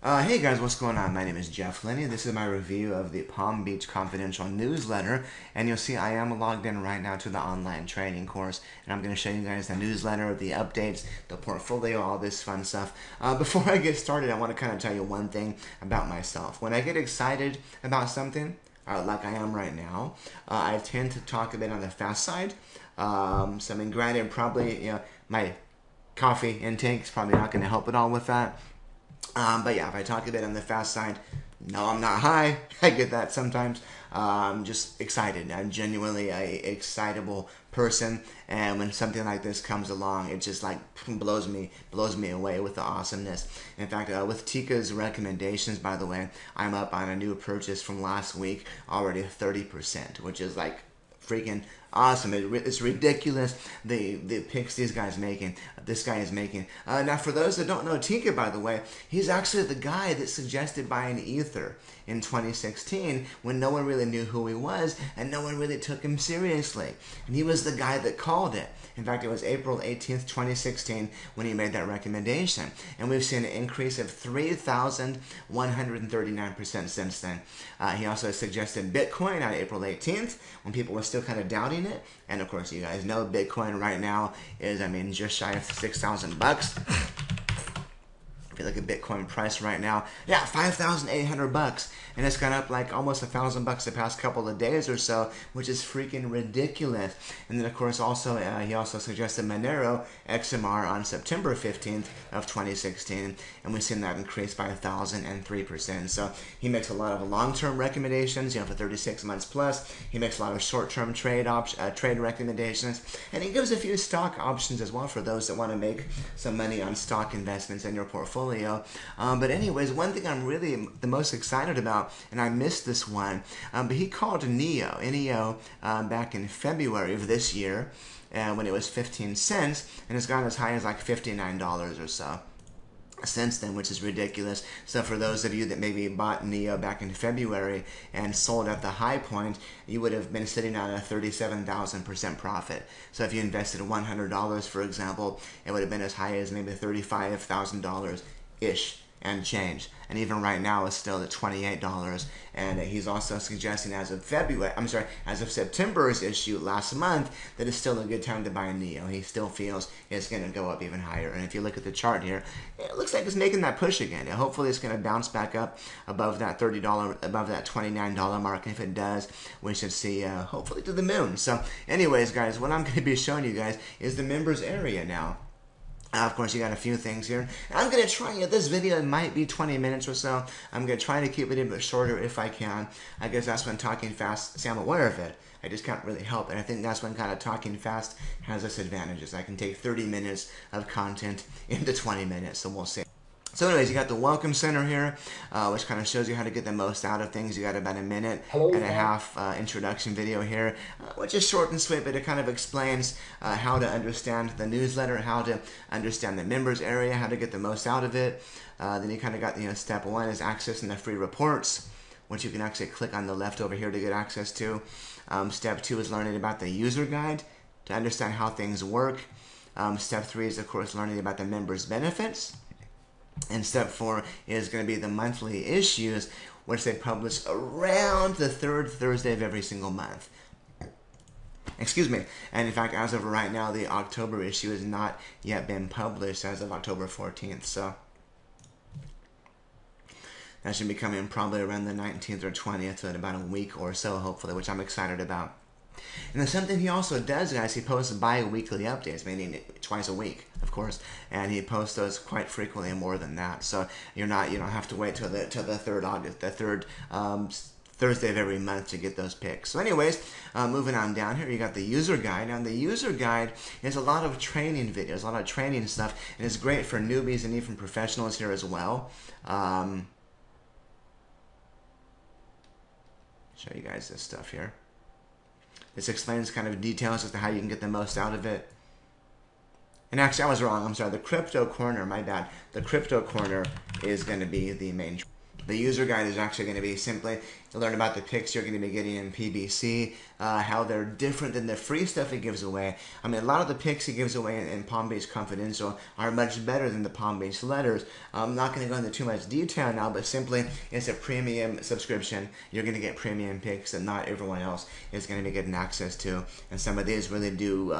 Hey guys, what's going on? My name is Jeff Linney. This is my review of the Palm Beach Confidential newsletter, and you'll see I am logged in right now to the online training course, and I'm going to show you guys the newsletter, the updates, the portfolio, all this fun stuff. Before I get started, I want to kind of tell you one thing about myself. When I get excited about something, like I am right now, I tend to talk a bit on the fast side. So I mean, granted, probably my coffee intake is probably not going to help at all with that. But yeah, if I talk a bit on the fast side, no, I'm not high. I get that sometimes. I'm just excited. I'm genuinely a excitable person, and when something like this comes along, it just like blows me away with the awesomeness. In fact, with Teeka's recommendations, by the way, I'm up on a new purchase from last week, already 30%, which is like freaking awesome. It's ridiculous the picks this guy is making. Now, for those that don't know Teeka, by the way, he's actually the guy that suggested buying Ether in 2016 when no one really knew who he was and no one really took him seriously. And he was the guy that called it. In fact, it was April 18th, 2016 when he made that recommendation. And we've seen an increase of 3,139% since then. He also suggested Bitcoin on April 18th when people were still kind of doubting it. And of course, you guys know Bitcoin right now is, just shy of 6,000 bucks. If you look at Bitcoin price right now, yeah, 5,800 bucks, and it's gone up like almost 1,000 bucks the past couple of days or so, which is freaking ridiculous. And then of course also he also suggested Monero XMR on September 15th of 2016, and we've seen that increase by 1,003%. So he makes a lot of long-term recommendations, for 36 months plus. He makes a lot of short-term trade recommendations, and he gives a few stock options as well for those that want to make some money on stock investments in your portfolio. But anyways, one thing I'm really the most excited about, and I missed this one, but he called NEO, back in February of this year, when it was 15 cents, and it's gone as high as like $59 or so since then, which is ridiculous. So for those of you that maybe bought NEO back in February and sold at the high point, you would have been sitting on a 37,000% profit. So if you invested $100, for example, it would have been as high as maybe $35,000 ish and change. And even right now it's still at $28. And he's also suggesting as of September's issue last month that it's still a good time to buy NEO. He still feels it's going to go up even higher. And if you look at the chart here, it looks like it's making that push again. And hopefully it's going to bounce back up above that above that $29 mark. And if it does, we should see hopefully to the moon. So anyways, guys, what I'm going to be showing you guys is the members area now. Of course, you got a few things here. I'm going to try it. This video might be 20 minutes or so. I'm going to try to keep it a bit shorter if I can. I guess that's when talking fast, see, I'm aware of it. I just can't really help it. I think that's when kind of talking fast has its advantages. I can take 30 minutes of content into 20 minutes, so we'll see. So anyways, you got the Welcome Center here, which kind of shows you how to get the most out of things. You got about a minute and a half introduction video here, which is short and sweet, but it kind of explains how to understand the newsletter, how to understand the members area, how to get the most out of it. Then you kind of got, step one is accessing the free reports, which you can actually click on the left over here to get access to. Step two is learning about the user guide to understand how things work. Step three is, of course, learning about the members' benefits. And step four is going to be the monthly issues, which they publish around the third Thursday of every single month. Excuse me. And in fact, as of right now, the October issue has not yet been published as of October 14th. So that should be coming probably around the 19th or 20th, so in about a week or so, hopefully, which I'm excited about. And then something he also does, guys, he posts bi-weekly updates, meaning twice a week, of course, and he posts those quite frequently and more than that. So you don't have to wait till the third Thursday of every month to get those picks. So anyways, moving on down here, you got the user guide. Now the user guide is a lot of training videos, a lot of training stuff, and it's great for newbies and even professionals here as well. Show you guys this stuff here. This explains kind of details as to how you can get the most out of it. And actually, I was wrong. I'm sorry. The crypto corner, my bad. The crypto corner is going to be the main. The user guide is actually going to be simply to learn about the picks you're going to be getting in PBC, how they're different than the free stuff he gives away. I mean, a lot of the picks he gives away in Palm Beach Confidential are much better than the Palm Beach letters. I'm not going to go into too much detail now, but simply it's a premium subscription. You're going to get premium picks that not everyone else is going to be getting access to. And some of these really do,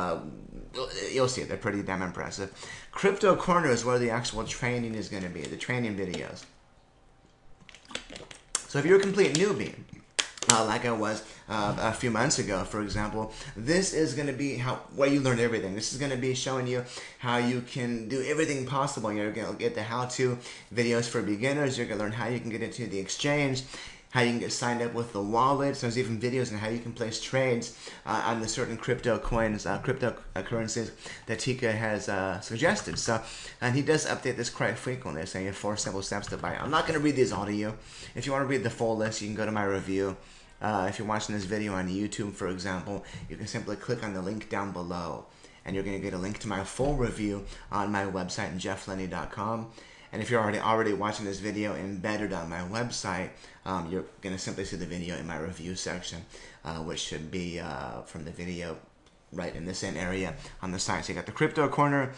you'll see, they're pretty damn impressive. Crypto Corner is where the actual training is going to be, the training videos. So if you're a complete newbie, like I was a few months ago, for example, this is going to be where you learn everything. This is going to be showing you how you can do everything possible. You're going to get the how-to videos for beginners. You're going to learn how you can get into the exchange, how you can get signed up with the wallets. There's even videos on how you can place trades on the certain crypto coins, cryptocurrencies that Teeka has suggested. So, and he does update this quite frequently, saying 4 simple steps to buy. I'm not going to read these all to you. If you want to read the full list, you can go to my review. If you're watching this video on YouTube, for example, you can simply click on the link down below, and you're going to get a link to my full review on my website, jefflenny.com. And if you're already watching this video embedded on my website, you're going to simply see the video in my review section, which should be from the video right in the same area on the site. So you got the Crypto Corner,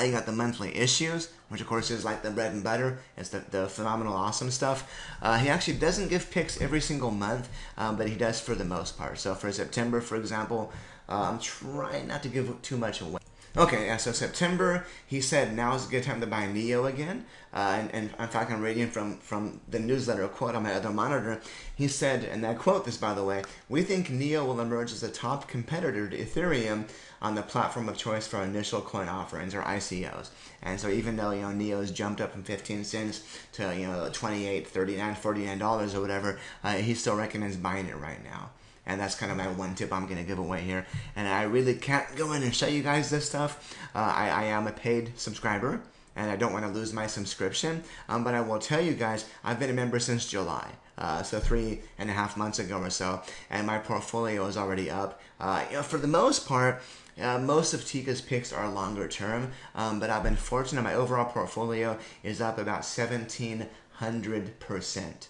you got the monthly issues, which of course is like the bread and butter. It's the phenomenal awesome stuff. He actually doesn't give picks every single month, but he does for the most part. So for September, for example, I'm trying not to give too much away. Okay, yeah, so September, he said now is a good time to buy NEO again. And in fact, I'm reading from the newsletter, a quote on my other monitor. He said, and I quote this, by the way, "We think NEO will emerge as a top competitor to Ethereum on the platform of choice for initial coin offerings, or ICOs." And so even though, NEO's jumped up from 15 cents to, $28, $39, $49 or whatever, he still recommends buying it right now. And that's kind of my one tip I'm going to give away here. And I really can't go in and show you guys this stuff. I am a paid subscriber, and I don't want to lose my subscription. But I will tell you guys, I've been a member since July. So 3.5 months ago or so. And my portfolio is already up. For the most part, most of Teeka's picks are longer term. But I've been fortunate. My overall portfolio is up about 1,700%.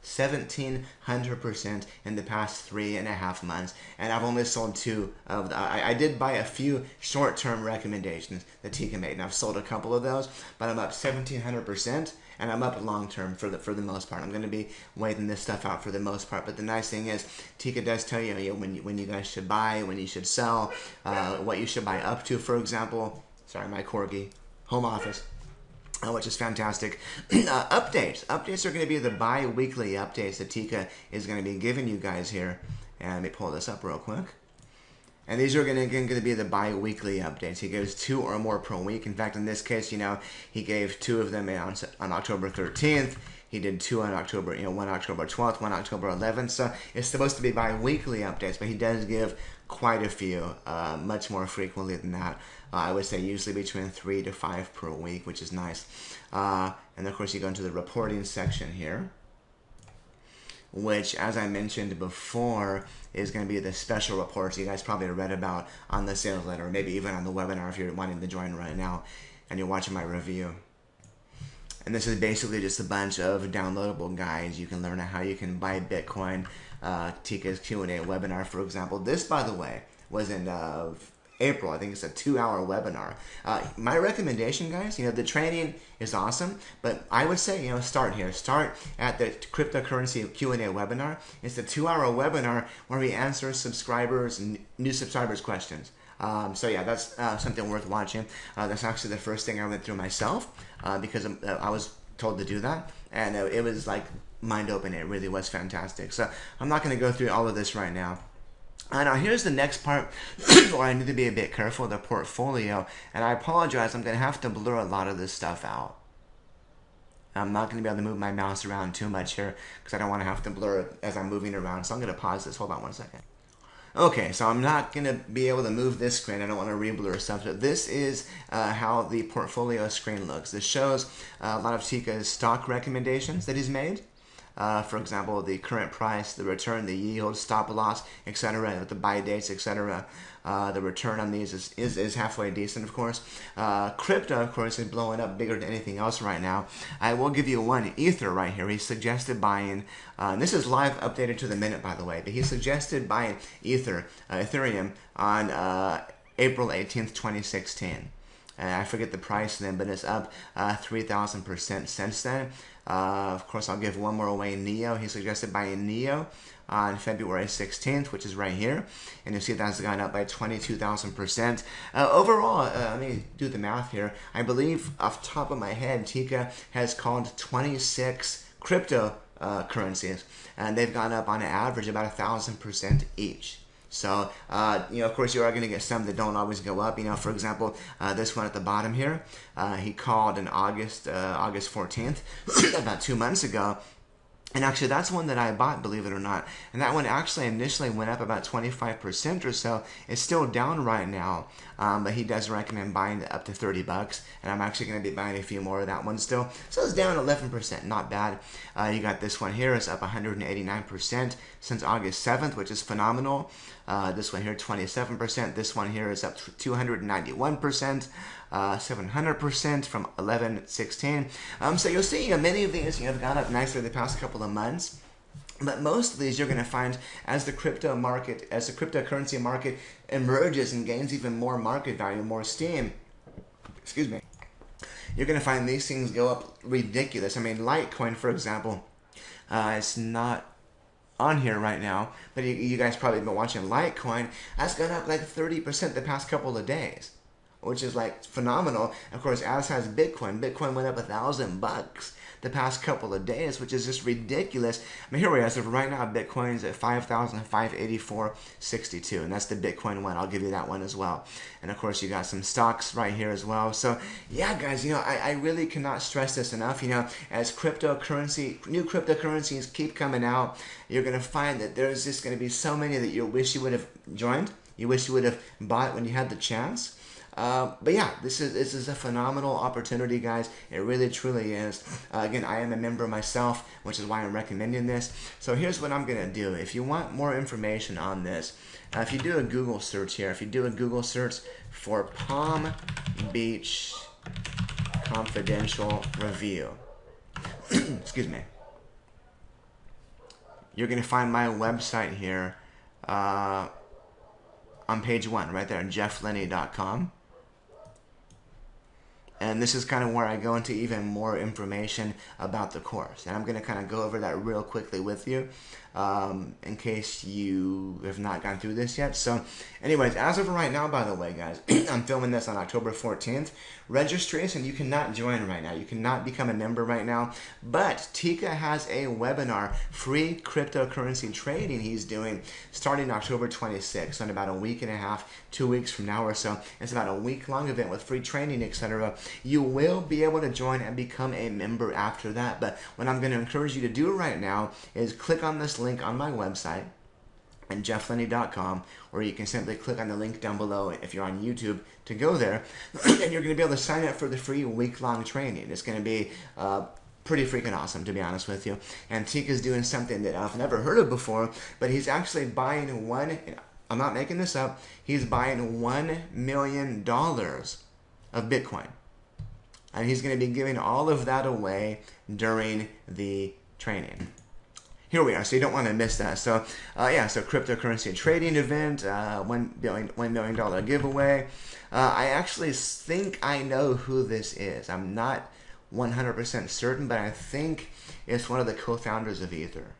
1,700% in the past 3.5 months, and I've only sold 2 of the. I did buy a few short-term recommendations that Teeka made, and I've sold a couple of those, but I'm up 1,700%, and I'm up long-term for the most part. I'm going to be waiting this stuff out for the most part, but the nice thing is Teeka does tell you, when you guys should buy, when you should sell, what you should buy up to, for example. Sorry, my corgi. Home office. Which is fantastic. Updates are going to be the bi-weekly updates that Teeka is going to be giving you guys here. And let me pull this up real quick. And these are going to be the bi-weekly updates. He gives 2 or more per week. In fact, in this case, he gave 2 of them on October 13th. He did 2 on October, one October 12th, one October 11th. So it's supposed to be bi-weekly updates, but he does give quite a few, much more frequently than that. I would say usually between 3 to 5 per week, which is nice. And of course, you go into the reporting section here, which, as I mentioned before, is going to be the special reports you guys probably read about on the sales letter, or maybe even on the webinar if you're wanting to join right now and you're watching my review. And this is basically just a bunch of downloadable guides. You can learn how you can buy Bitcoin. Teeka's Q&A webinar, for example. This, by the way, was in April. I think it's a 2-hour webinar. My recommendation, guys, the training is awesome, but I would say, start here. Start at the cryptocurrency Q&A webinar. It's a 2-hour webinar where we answer new subscribers' questions. So yeah, that's something worth watching. That's actually the first thing I went through myself because I was told to do that, and it was like mind-opening. It really was fantastic. So I'm not going to go through all of this right now. Now here's the next part where I need to be a bit careful, the portfolio, and I apologize, I'm going to have to blur a lot of this stuff out. I'm not going to be able to move my mouse around too much here because I don't want to have to blur it as I'm moving around, so I'm going to pause this. Hold on one second. Okay, so I'm not going to be able to move this screen. I don't want to re-blur stuff. So this is how the portfolio screen looks. This shows a lot of Teeka's stock recommendations that he's made. For example, the current price, the return, the yield, stop loss, etc., the buy dates, etc. The return on these is halfway decent, of course. Crypto, of course, is blowing up bigger than anything else right now. I will give you one. Ether right here. He suggested buying, and this is live updated to the minute, by the way, but he suggested buying Ethereum on April 18th, 2016. And I forget the price then, but it's up 3,000% since then. Of course, I'll give one more away, Neo. He suggested buying Neo on February 16th, which is right here. And you see that's gone up by 22,000%. Overall, let me do the math here. I believe off the top of my head, Teeka has called 26 crypto currencies. And they've gone up on average about 1,000% each. So, of course, you are going to get some that don't always go up. For example, this one at the bottom here, he called in August 14th, about 2 months ago. And actually, that's one that I bought, believe it or not. And that one actually initially went up about 25% or so. It's still down right now, but he does recommend buying it up to $30. And I'm actually going to be buying a few more of that one still. So it's down 11%, not bad. You got this one here, it's up 189% since August 7th, which is phenomenal. This one here, 27%. This one here is up 291%. 700% from 11/16. So you'll see many of these have gone up nicely the past couple of months. But most of these you're going to find as the cryptocurrency market emerges and gains even more market value, more steam. Excuse me. You're going to find these things go up ridiculous. I mean, Litecoin, for example, it's not on here right now, but you guys probably have been watching Litecoin. That's gone up like 30% the past couple of days, which is like phenomenal. Of course, as has Bitcoin. Bitcoin went up $1,000 the past couple of days, which is just ridiculous. I mean, here we are. So right now, Bitcoin's at 5,584.62, and that's the Bitcoin one. I'll give you that one as well. And of course, you got some stocks right here as well. So yeah, guys, I really cannot stress this enough. As new cryptocurrencies keep coming out, you're gonna find that there's just gonna be so many that you wish you would have joined. You wish you would have bought when you had the chance. But yeah, this is a phenomenal opportunity, guys. It really, truly is. Again, I am a member myself, which is why I'm recommending this. So here's what I'm going to do. If you want more information on this, if you do a Google search here, if you do a Google search for Palm Beach Confidential Review, excuse me, you're going to find my website here on page 1, right there, jefflenny.com. And this is kind of where I go into even more information about the course. And I'm going to kind of go over that real quickly with you in case you have not gone through this yet. So anyways, as of right now, by the way, guys, I'm filming this on October 14th. Registration, you cannot join right now. You cannot become a member right now. But Teeka has a webinar, free cryptocurrency trading he's doing starting October 26th, in about a week and a half, 2 weeks from now or so. It's about a week-long event with free training, etc. You will be able to join and become a member after that. But what I'm going to encourage you to do right now is click on this link on my website at jefflenny.com, or you can simply click on the link down below if you're on YouTube to go there, and you're going to be able to sign up for the free week-long training. It's going to be pretty freaking awesome, to be honest with you. And Teeka's doing something that I've never heard of before, but he's actually buying I'm not making this up, he's buying $1 million of Bitcoin. And he's going to be giving all of that away during the training. Here we are, so you don't want to miss that. So, so cryptocurrency trading event, $1 million giveaway. I actually think I know who this is. I'm not 100% certain, but I think it's one of the co-founders of Ether.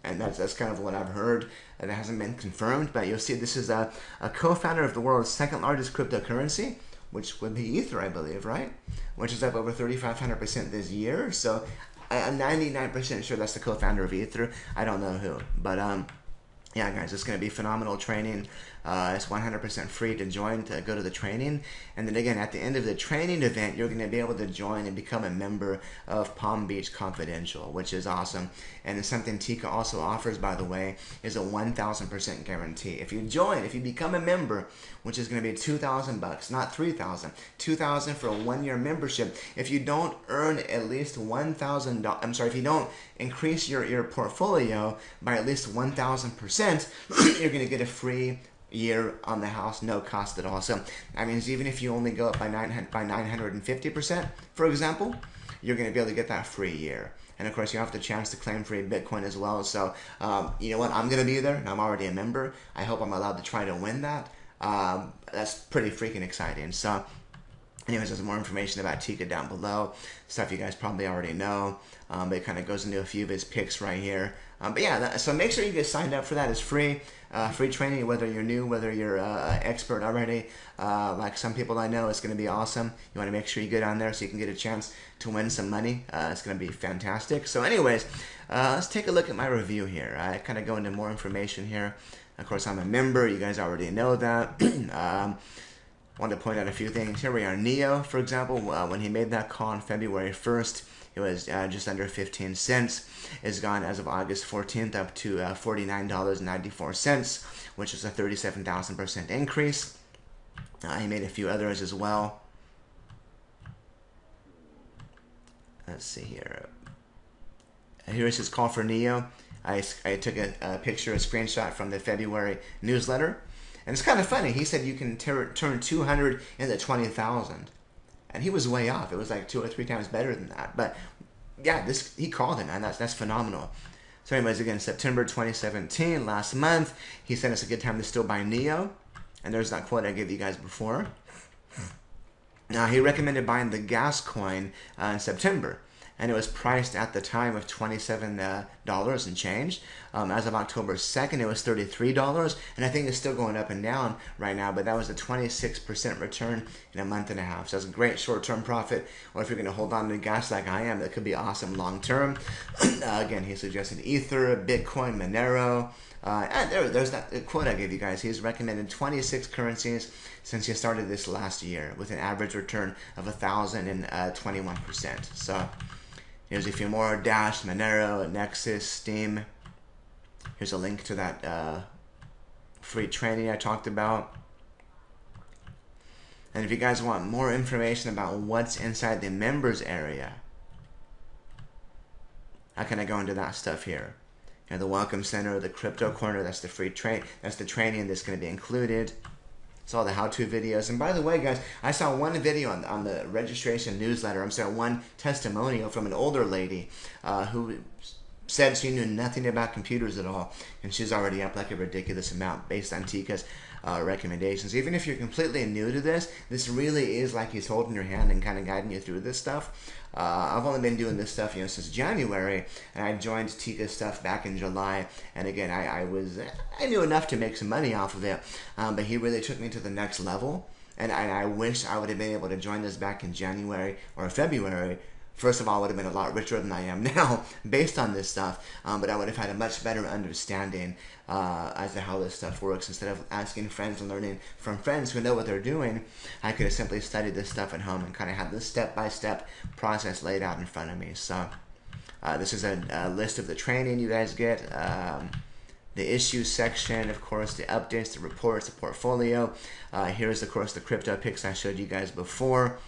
And that's kind of what I've heard. It hasn't been confirmed, but you'll see this is a co-founder of the world's second largest cryptocurrency, which would be Ether, I believe, right? Which is up over 3,500% this year. So I'm 99% sure that's the co-founder of Ether. I don't know who, but yeah, guys, it's going to be phenomenal training. It's 100% free to join, to go to the training. And then again, at the end of the training event, you're going to be able to join and become a member of Palm Beach Confidential, which is awesome. And it's something Teeka also offers, by the way, is a 1,000% guarantee. If you join, if you become a member, which is going to be $2,000, not $3,000, $2,000 for a 1-year membership. If you don't earn at least $1,000, I'm sorry, if you don't increase your portfolio by at least 1,000%, you're going to get a free year on the house, no cost at all. So that means even if you only go up by 950%, for example, you're going to be able to get that free year. And of course, you have the chance to claim free Bitcoin as well. So you know what? I'm going to be there, and I'm already a member. I hope I'm allowed to try to win that. That's pretty freaking exciting. So anyways, there's more information about Teeka down below, stuff you guys probably already know, but it kind of goes into a few of his picks right here. But yeah, so make sure you get signed up for that. It's free. Free training, whether you're new, whether you're expert already. Like some people I know, it's going to be awesome. You want to make sure you get on there so you can get a chance to win some money. It's going to be fantastic. So anyways, let's take a look at my review here. I kind of go into more information here. Of course, I'm a member. You guys already know that. Want to point out a few things. Here we are. Neo, for example, when he made that call on February 1st, it was just under 15 cents. It's gone as of August 14th up to $49.94, which is a 37,000% increase. He made a few others as well. Let's see here. Here's his call for Neo. I took a picture, a screenshot from the February newsletter. And it's kind of funny. He said you can turn 200 into 20,000. And he was way off. It was like 2 or 3 times better than that. But yeah, he called it, man. That's phenomenal. So anyways, again, September 2017, last month, he said it's a good time to still buy Neo. And there's that quote I gave you guys before. Now, he recommended buying the gas coin in September. And it was priced at the time of $27 and change. As of October 2nd, it was $33, and I think it's still going up and down right now, but that was a 26% return in a month and a half. So that's a great short-term profit, or if you're going to hold on to gas like I am, that could be awesome long-term. Again, he suggested Ether, Bitcoin, Monero, and there's that quote I gave you guys. He's recommended 26 currencies since he started this last year, with an average return of 1,021%. So here's a few more: Dash, Monero, Nexus, Steam. Here's a link to that free training I talked about. And if you guys want more information about what's inside the members area, I kind of go into that stuff here. You know, the Welcome Center, the Crypto Corner, that's the free that's the training that's going to be included. It's all the how-to videos. And by the way, guys, I saw one video on the registration newsletter. I'm sorry, one testimonial from an older lady who said she knew nothing about computers at all, and she's already up like a ridiculous amount based on Teeka's recommendations. Even if you're completely new to this, this really is like he's holding your hand and kind of guiding you through this stuff. I've only been doing this stuff, since January, and I joined Teeka's stuff back in July. And again, I knew enough to make some money off of it, but he really took me to the next level. And I wish I would have been able to join this back in January or February. First of all, I would have been a lot richer than I am now based on this stuff, but I would have had a much better understanding as to how this stuff works. Instead of asking friends and learning from friends who know what they're doing, I could have simply studied this stuff at home and kind of had this step-by-step process laid out in front of me. So this is a list of the training you guys get, the issues section, of course, the updates, the reports, the portfolio. Here's, of course, the crypto picks I showed you guys before.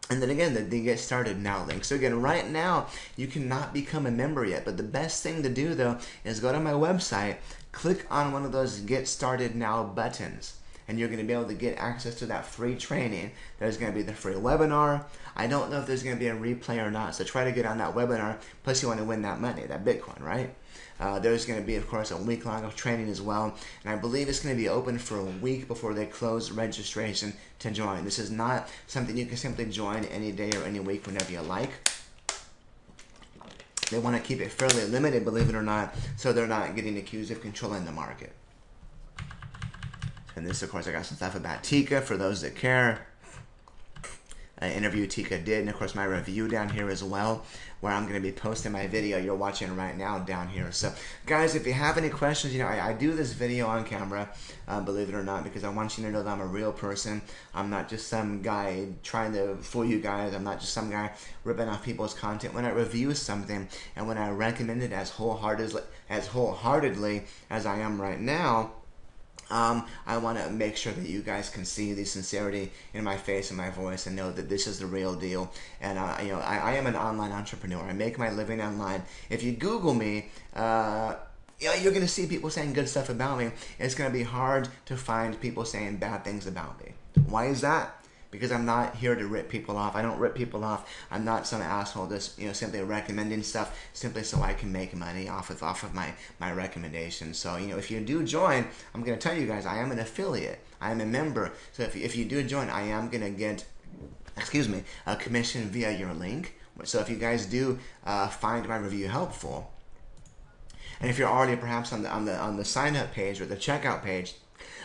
And then again, the Get Started Now link. So again, right now, you cannot become a member yet. But the best thing to do, though, is go to my website, click on one of those Get Started Now buttons, and you're going to be able to get access to that free training. There's going to be the free webinar. I don't know if there's going to be a replay or not, so try to get on that webinar. Plus, you want to win that money, that Bitcoin, right? There's going to be, of course, a week-long of training as well. And I believe it's going to be open for a week before they close registration to join. This is not something you can simply join any day or any week whenever you like. They want to keep it fairly limited, believe it or not, so they're not getting accused of controlling the market. And this, of course, I got some stuff about Teeka for those that care. interview Teeka did, and of course my review down here as well, where I'm going to be posting my video you're watching right now down here. So guys, if you have any questions, you know, I do this video on camera, believe it or not, because I want you to know that I'm a real person. I'm not just some guy trying to fool you guys. I'm not just some guy ripping off people's content. When I review something and when I recommend it as wholeheartedly as I am right now, I want to make sure that you guys can see the sincerity in my face and my voice and know that this is the real deal. And you know, I am an online entrepreneur. I make my living online. If you Google me, you know, you're going to see people saying good stuff about me. It's going to be hard to find people saying bad things about me. Why is that? Because I'm not here to rip people off. I don't rip people off. I'm not some asshole just, you know, simply recommending stuff simply so I can make money off of my recommendations. So, you know, if you do join, I'm going to tell you guys, I am an affiliate. I am a member. So if you do join, I am going to get, a commission via your link. So if you guys do find my review helpful, and if you're already perhaps on the sign up page or the checkout page,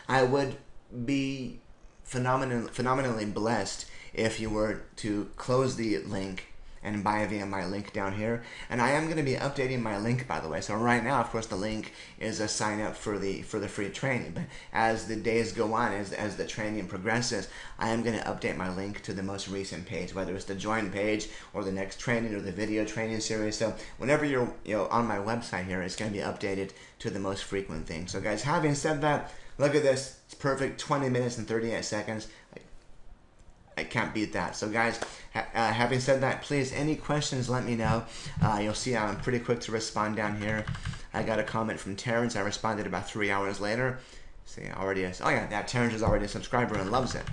I would be phenomenally blessed if you were to close the link and buy via my link down here. And I am going to be updating my link, by the way. So right now, of course, the link is a sign up for the free training. But as the days go on, as the training progresses, I am going to update my link to the most recent page, whether it's the join page or the next training or the video training series. So whenever you're on my website here, it's going to be updated to the most frequent thing. So guys, having said that, look at this. It's perfect. 20 minutes and 38 seconds. I can't beat that. So guys, having said that, please, any questions, let me know. You'll see I'm pretty quick to respond down here. I got a comment from Terrence. I responded about 3 hours later. See, already is. Oh yeah, Terrence is already a subscriber and loves it.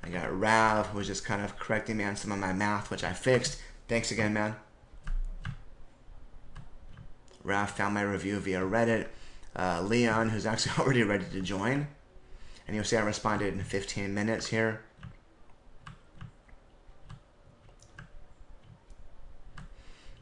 I got Rav, who was just kind of correcting me on some of my math, which I fixed. Thanks again, man. Rav found my review via Reddit. Leon, who's actually already ready to join. And you'll see I responded in 15 minutes here.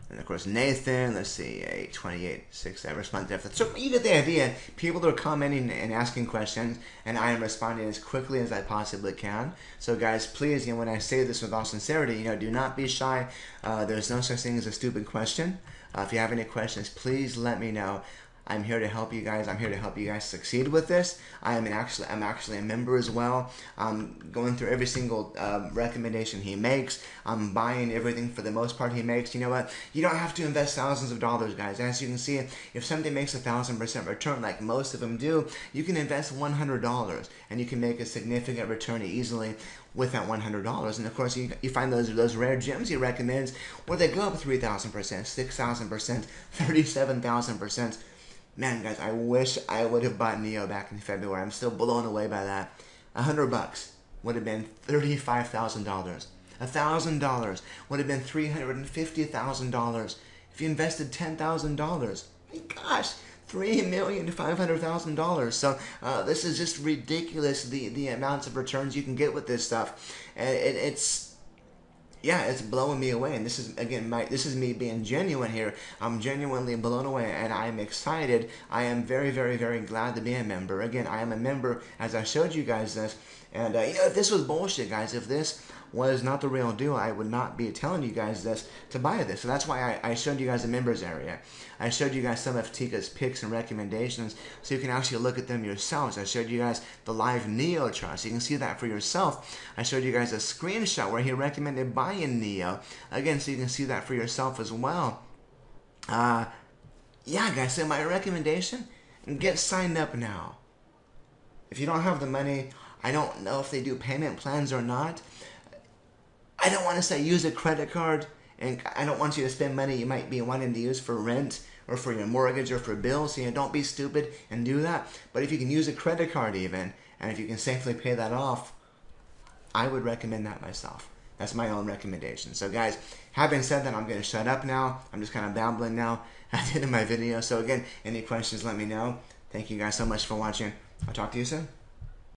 And of course Nathan, let's see, 828.6, I responded after. So you get the idea. People are commenting and asking questions, and I am responding as quickly as I possibly can. So guys, please, you know, when I say this with all sincerity, you know, do not be shy. There's no such thing as a stupid question. If you have any questions, please let me know. I'm here to help you guys. I'm here to help you guys succeed with this. I'm actually a member as well. I'm going through every single recommendation he makes. I'm buying everything for the most part he makes. You know what? You don't have to invest thousands of dollars, guys. As you can see, if something makes 1,000% return, like most of them do, you can invest $100 and you can make a significant return easily with that $100. And of course, you find those rare gems he recommends where they go up 3,000%, 6,000%, 37,000%. Man, guys, I wish I would have bought Neo back in February. I'm still blown away by that. $100 would have been $35,000. $1,000 would have been $350,000. If you invested $10,000, my gosh, $3,500,000. So this is just ridiculous. The amounts of returns you can get with this stuff, and it's blowing me away. And this is, again, this is me being genuine here. I'm genuinely blown away, and I am excited. I am very, very, very glad to be a member. Again, I am a member, as I showed you guys this. And, you know, if this was bullshit, guys, if this was not the real deal, I would not be telling you guys this to buy this. So that's why I showed you guys the members area. I showed you guys some of Teeka's picks and recommendations so you can actually look at them yourselves. I showed you guys the live Neo chart so you can see that for yourself. I showed you guys a screenshot where he recommended buying Neo, again, so you can see that for yourself as well. Yeah, guys, so my recommendation, get signed up now. If you don't have the money, I don't know if they do payment plans or not. I don't want to say use a credit card, and I don't want you to spend money you might be wanting to use for rent or for your mortgage or for bills. So, you know, don't be stupid and do that. But if you can use a credit card even, and if you can safely pay that off, I would recommend that myself. That's my own recommendation. So guys, having said that, I'm going to shut up now. I'm just kind of babbling now at the end of my video. So again, any questions, let me know. Thank you guys so much for watching. I'll talk to you soon.